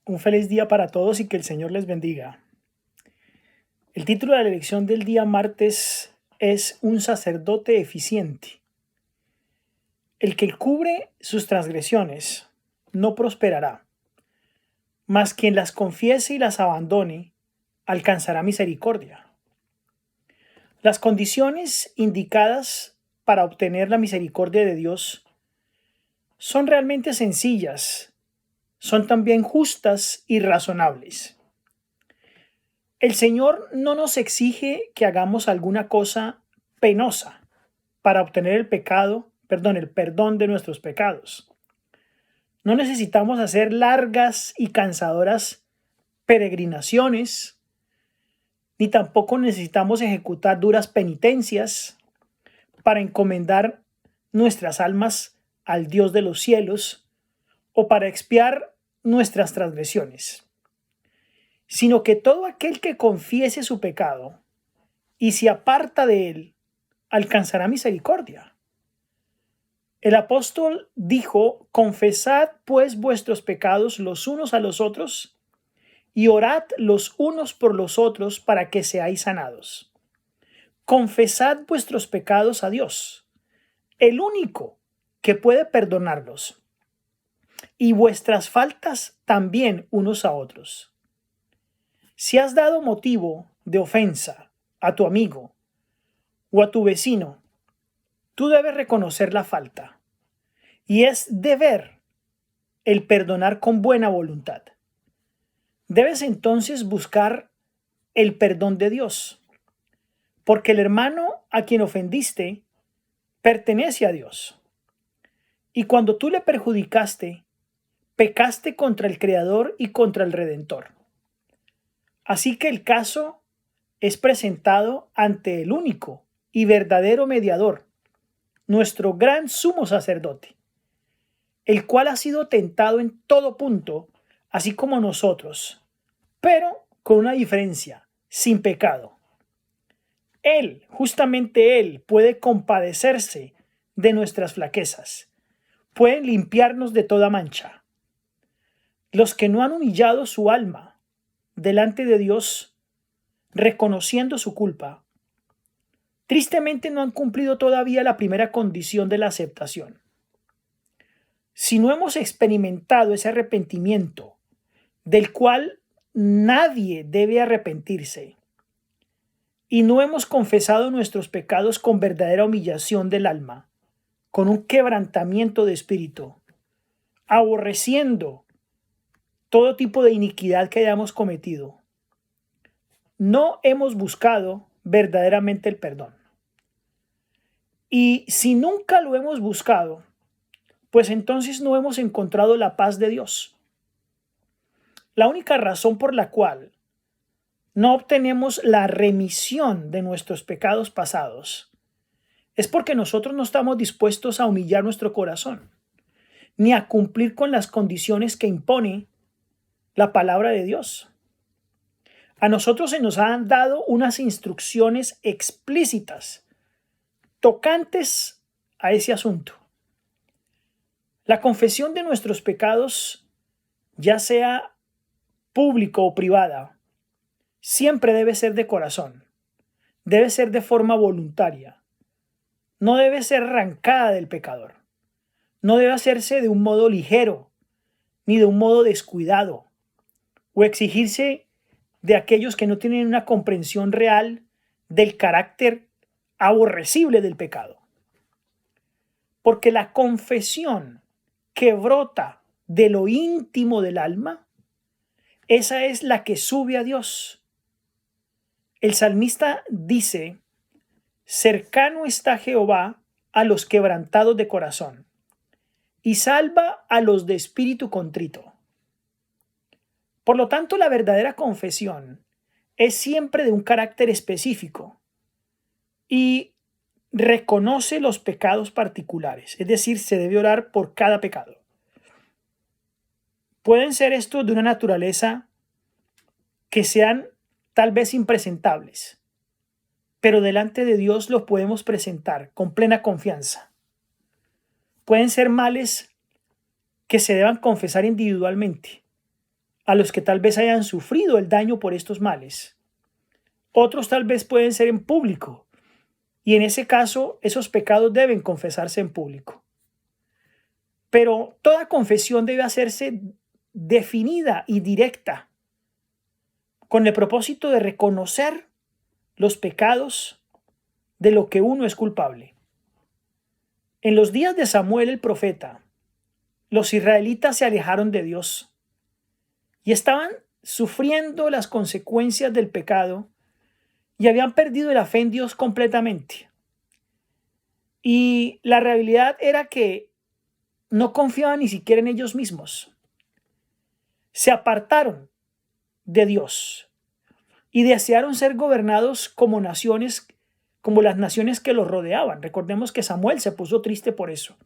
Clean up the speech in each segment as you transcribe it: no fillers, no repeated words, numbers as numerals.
Un feliz día para todos y que el Señor les bendiga. El título de la lección del día martes es Un sacerdote eficiente. El que cubre sus transgresiones no prosperará, mas quien las confiese y las abandone alcanzará misericordia. Las condiciones indicadas para obtener la misericordia de Dios son realmente sencillas, son también justas y razonables. El Señor no nos exige que hagamos alguna cosa penosa para obtener el perdón de nuestros pecados. No necesitamos hacer largas y cansadoras peregrinaciones, ni tampoco necesitamos ejecutar duras penitencias para encomendar nuestras almas al Dios de los cielos o para expiar nuestras transgresiones, sino que todo aquel que confiese su pecado y se aparta de él, alcanzará misericordia. El apóstol dijo: confesad pues vuestros pecados los unos a los otros y orad los unos por los otros para que seáis sanados. Confesad vuestros pecados a Dios, el único que puede perdonarlos, y vuestras faltas también unos a otros. Si has dado motivo de ofensa a tu amigo o a tu vecino, tú debes reconocer la falta y es deber el perdonar con buena voluntad. Debes entonces buscar el perdón de Dios, porque el hermano a quien ofendiste pertenece a Dios. Y cuando tú le perjudicaste, pecaste contra el Creador y contra el Redentor. Así que el caso es presentado ante el único y verdadero mediador, nuestro gran sumo sacerdote, el cual ha sido tentado en todo punto, así como nosotros, pero con una diferencia: sin pecado. Él, justamente Él, puede compadecerse de nuestras flaquezas, puede limpiarnos de toda mancha. Los que no han humillado su alma delante de Dios, reconociendo su culpa, tristemente no han cumplido todavía la primera condición de la aceptación. Si no hemos experimentado ese arrepentimiento, del cual nadie debe arrepentirse, y no hemos confesado nuestros pecados con verdadera humillación del alma, con un quebrantamiento de espíritu, aborreciendo todo tipo de iniquidad que hayamos cometido, no hemos buscado verdaderamente el perdón. Y si nunca lo hemos buscado, pues entonces no hemos encontrado la paz de Dios. La única razón por la cual no obtenemos la remisión de nuestros pecados pasados es porque nosotros no estamos dispuestos a humillar nuestro corazón, ni a cumplir con las condiciones que impone la palabra de Dios. A nosotros se nos han dado unas instrucciones explícitas tocantes a ese asunto. La confesión de nuestros pecados, ya sea público o privada, siempre debe ser de corazón, debe ser de forma voluntaria, no debe ser arrancada del pecador, no debe hacerse de un modo ligero, ni de un modo descuidado, o exigirse de aquellos que no tienen una comprensión real del carácter aborrecible del pecado. Porque la confesión que brota de lo íntimo del alma, esa es la que sube a Dios. El salmista dice: cercano está Jehová a los quebrantados de corazón y salva a los de espíritu contrito. Por lo tanto, la verdadera confesión es siempre de un carácter específico y reconoce los pecados particulares, es decir, se debe orar por cada pecado. Pueden ser estos de una naturaleza que sean tal vez impresentables, pero delante de Dios los podemos presentar con plena confianza. Pueden ser males que se deban confesar individualmente, a los que tal vez hayan sufrido el daño por estos males. Otros tal vez pueden ser en público, y en ese caso esos pecados deben confesarse en público. Pero toda confesión debe hacerse definida y directa, con el propósito de reconocer los pecados de lo que uno es culpable. En los días de Samuel el profeta, los israelitas se alejaron de Dios y estaban sufriendo las consecuencias del pecado y habían perdido la fe en Dios completamente. Y la realidad era que no confiaban ni siquiera en ellos mismos. Se apartaron de Dios y desearon ser gobernados como naciones, como las naciones que los rodeaban. Recordemos que Samuel se puso triste por eso,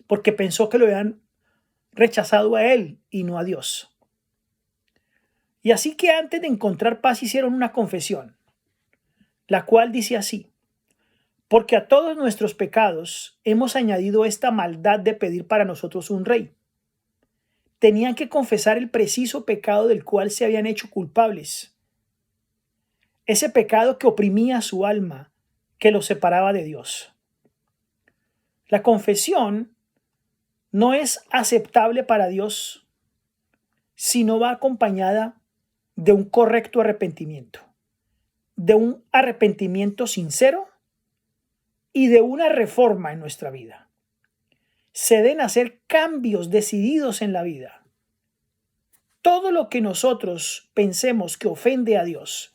porque pensó que lo habían rechazado a él y no a Dios. Y así que antes de encontrar paz hicieron una confesión, la cual dice así: porque a todos nuestros pecados hemos añadido esta maldad de pedir para nosotros un rey. Tenían que confesar el preciso pecado del cual se habían hecho culpables. Ese pecado que oprimía su alma, que los separaba de Dios. La confesión no es aceptable para Dios si no va acompañada de un correcto arrepentimiento, de un arrepentimiento sincero y de una reforma en nuestra vida. Se deben hacer cambios decididos en la vida. Todo lo que nosotros pensemos que ofende a Dios,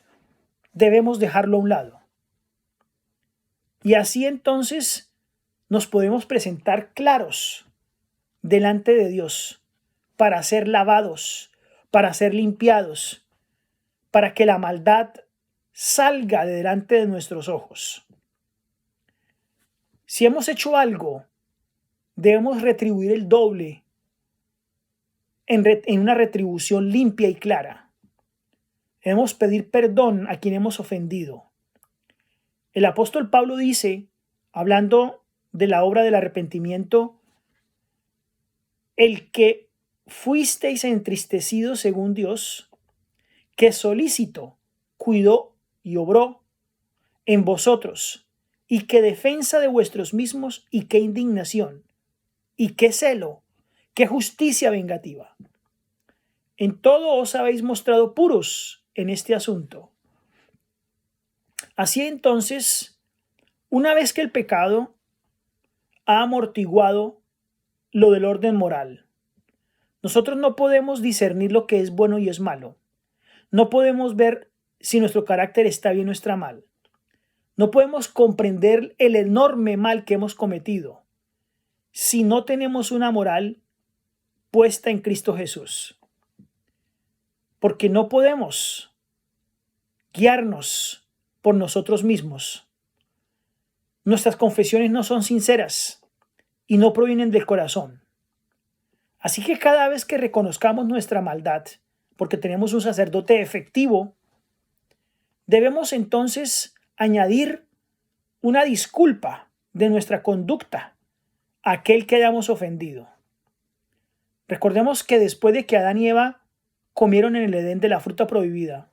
debemos dejarlo a un lado. Y así entonces nos podemos presentar claros delante de Dios para ser lavados, para ser limpiados, para que la maldad salga de delante de nuestros ojos. Si hemos hecho algo, debemos retribuir el doble en una retribución limpia y clara. Debemos pedir perdón a quien hemos ofendido. El apóstol Pablo dice, hablando de la obra del arrepentimiento, el que fuisteis entristecidos según Dios, que solícito cuidó y obró en vosotros, y qué defensa de vuestros mismos, y qué indignación, y qué celo, qué justicia vengativa. En todo os habéis mostrado puros en este asunto. Así entonces, una vez que el pecado ha amortiguado lo del orden moral, nosotros no podemos discernir lo que es bueno y es malo. No podemos ver si nuestro carácter está bien o está mal. No podemos comprender el enorme mal que hemos cometido si no tenemos una moral puesta en Cristo Jesús. Porque no podemos guiarnos por nosotros mismos. Nuestras confesiones no son sinceras y no provienen del corazón. Así que cada vez que reconozcamos nuestra maldad, porque tenemos un sacerdote efectivo, debemos entonces añadir una disculpa de nuestra conducta a aquel que hayamos ofendido. Recordemos que después de que Adán y Eva comieron en el Edén de la fruta prohibida,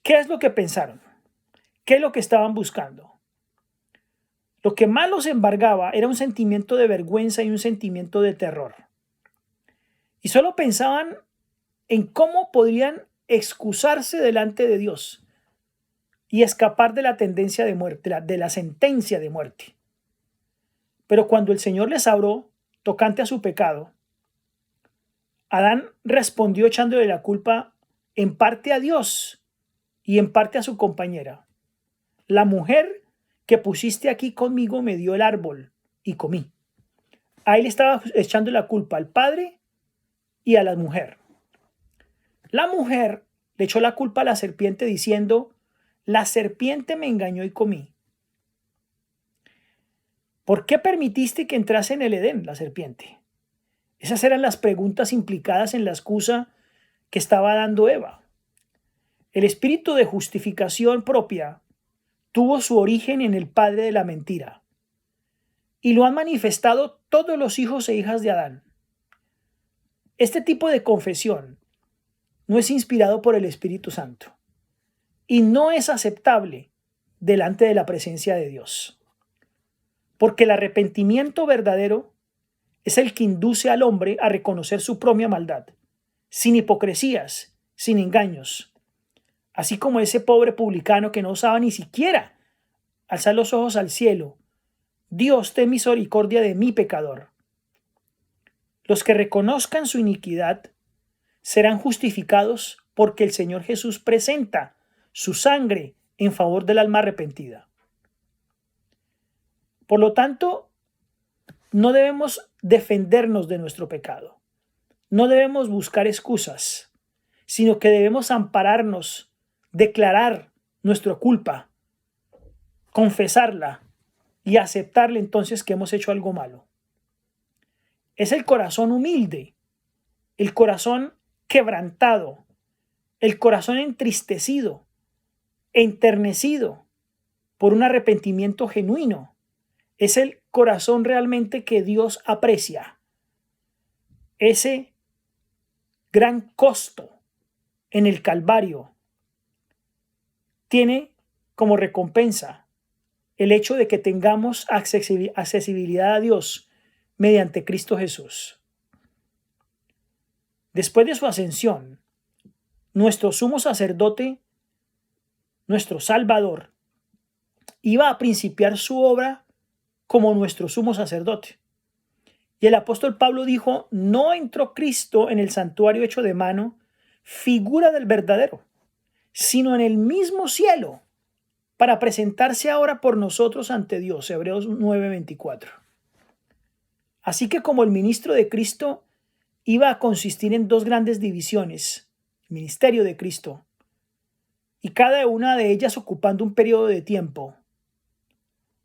¿qué es lo que pensaron? ¿Qué es lo que estaban buscando? Lo que más los embargaba era un sentimiento de vergüenza y un sentimiento de terror. Y solo pensaban en cómo podrían excusarse delante de Dios y escapar de la tendencia de muerte, de la sentencia de muerte. Pero cuando el Señor les habló tocante a su pecado, Adán respondió echándole la culpa en parte a Dios y en parte a su compañera. La mujer que pusiste aquí conmigo me dio el árbol y comí. A él estaba echando la culpa al padre y a la mujer. La mujer le echó la culpa a la serpiente diciendo: la serpiente me engañó y comí. ¿Por qué permitiste que entrase en el Edén la serpiente? Esas eran las preguntas implicadas en la excusa que estaba dando Eva. El espíritu de justificación propia tuvo su origen en el padre de la mentira y lo han manifestado todos los hijos e hijas de Adán. Este tipo de confesión no es inspirado por el Espíritu Santo y no es aceptable delante de la presencia de Dios. Porque el arrepentimiento verdadero es el que induce al hombre a reconocer su propia maldad, sin hipocresías, sin engaños. Así como ese pobre publicano que no osaba ni siquiera alzar los ojos al cielo: Dios, ten misericordia de mi pecador. Los que reconozcan su iniquidad serán justificados porque el Señor Jesús presenta su sangre en favor del alma arrepentida. Por lo tanto, no debemos defendernos de nuestro pecado. No debemos buscar excusas, sino que debemos ampararnos, declarar nuestra culpa, confesarla y aceptarle entonces que hemos hecho algo malo. Es el corazón humilde, el corazón quebrantado, el corazón entristecido, enternecido por un arrepentimiento genuino. Es el corazón realmente que Dios aprecia. Ese gran costo en el Calvario tiene como recompensa el hecho de que tengamos accesibilidad a Dios mediante Cristo Jesús. Después de su ascensión, nuestro sumo sacerdote, nuestro Salvador, iba a principiar su obra como nuestro sumo sacerdote. Y el apóstol Pablo dijo: no entró Cristo en el santuario hecho de mano, figura del verdadero, sino en el mismo cielo, para presentarse ahora por nosotros ante Dios. Hebreos 9:24. Así que como el ministro de Cristo iba a consistir en dos grandes divisiones, el ministerio de Cristo, y cada una de ellas ocupando un periodo de tiempo,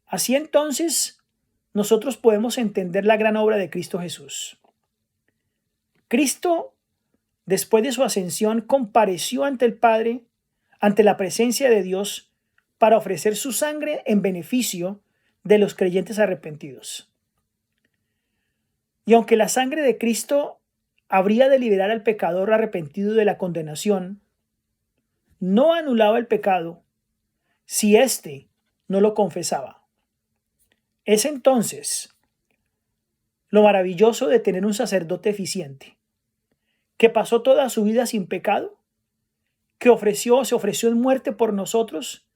así entonces nosotros podemos entender la gran obra de Cristo Jesús. Cristo, después de su ascensión, compareció ante el Padre, ante la presencia de Dios, para ofrecer su sangre en beneficio de los creyentes arrepentidos. Y aunque la sangre de Cristo habría de liberar al pecador arrepentido de la condenación, no anulaba el pecado si éste no lo confesaba. Es entonces lo maravilloso de tener un sacerdote eficiente, que pasó toda su vida sin pecado, que se ofreció en muerte por nosotros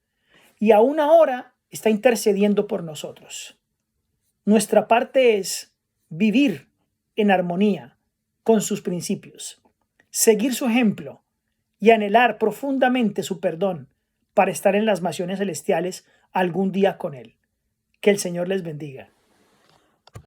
y aún ahora está intercediendo por nosotros. Nuestra parte es vivir en armonía con sus principios, seguir su ejemplo y anhelar profundamente su perdón para estar en las mansiones celestiales algún día con Él. Que el Señor les bendiga.